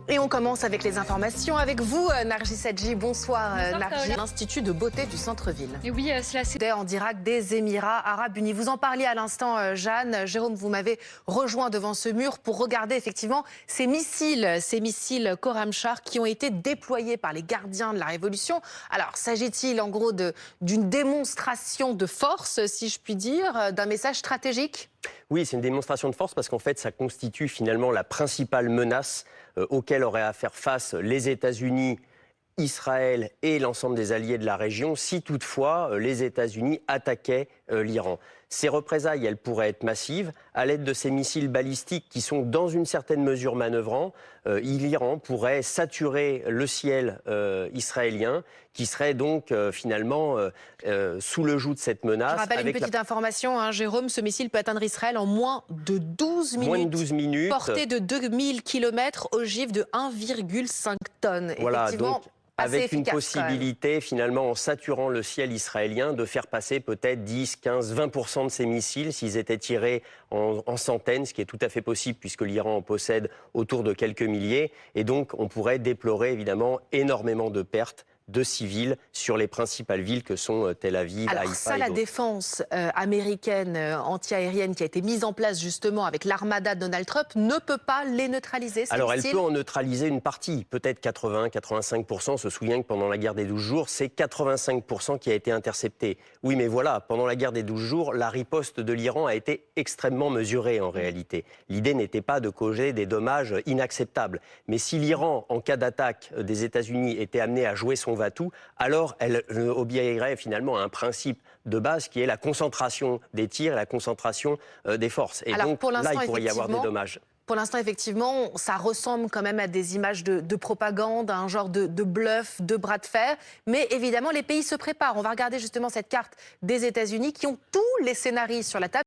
Et on commence avec les informations avec vous, Narji Sadji. Bonsoir, Narji. L'Institut de beauté du centre-ville. Et oui, cela c'est en direct des Émirats Arabes Unis. Vous en parliez à l'instant, Jeanne. Jérôme, vous m'avez rejoint devant ce mur pour regarder effectivement ces missiles Khorramshahr qui ont été déployés par les gardiens de la Révolution. Alors, s'agit-il en gros d'une démonstration de force, si je puis dire, d'un message stratégique ? Oui, c'est une démonstration de force parce qu'en fait, ça constitue finalement la principale menace auquel auraient à faire face les États-Unis, Israël et l'ensemble des alliés de la région si toutefois les États-Unis attaquaient l'Iran. Ces représailles, elles pourraient être massives. À l'aide de ces missiles balistiques qui sont dans une certaine mesure manœuvrants, l'Iran pourrait saturer le ciel israélien qui serait donc finalement sous le joug de cette menace. Je rappelle une petite information, hein, Jérôme, ce missile peut atteindre Israël en moins de 12 minutes. Moins de 12 minutes. Portée de 2000 km, ogive de 1,5 tonnes. Voilà, effectivement, donc, avec une possibilité, finalement, en saturant le ciel israélien, de faire passer peut-être 10, 15, 20% de ces missiles, s'ils étaient tirés en centaines, ce qui est tout à fait possible, puisque l'Iran en possède autour de quelques milliers. Et donc, on pourrait déplorer, évidemment, énormément de pertes de civils sur les principales villes que sont Tel Aviv, Alors Haïfa ça, et la d'autres. défense américaine anti-aérienne qui a été mise en place justement avec l'armada de Donald Trump ne peut pas les neutraliser, ces Alors, elle missiles ? peut en neutraliser une partie, peut-être 80-85%. On se souvient que pendant la guerre des 12 jours, c'est 85% qui a été intercepté. Oui, mais voilà, pendant la guerre des 12 jours, la riposte de l'Iran a été extrêmement mesurée en réalité. L'idée n'était pas de causer des dommages inacceptables. Mais si l'Iran, en cas d'attaque des États-Unis, était amené à jouer son va-tout, alors elle obéirait finalement à un principe de base qui est la concentration des tirs et la concentration des forces. Et alors, donc là, il pourrait y avoir des dommages. Pour l'instant, effectivement, ça ressemble quand même à des images de propagande, à un genre de bluff, de bras de fer. Mais évidemment, les pays se préparent. On va regarder justement cette carte des États-Unis qui ont tous les scénarios sur la table.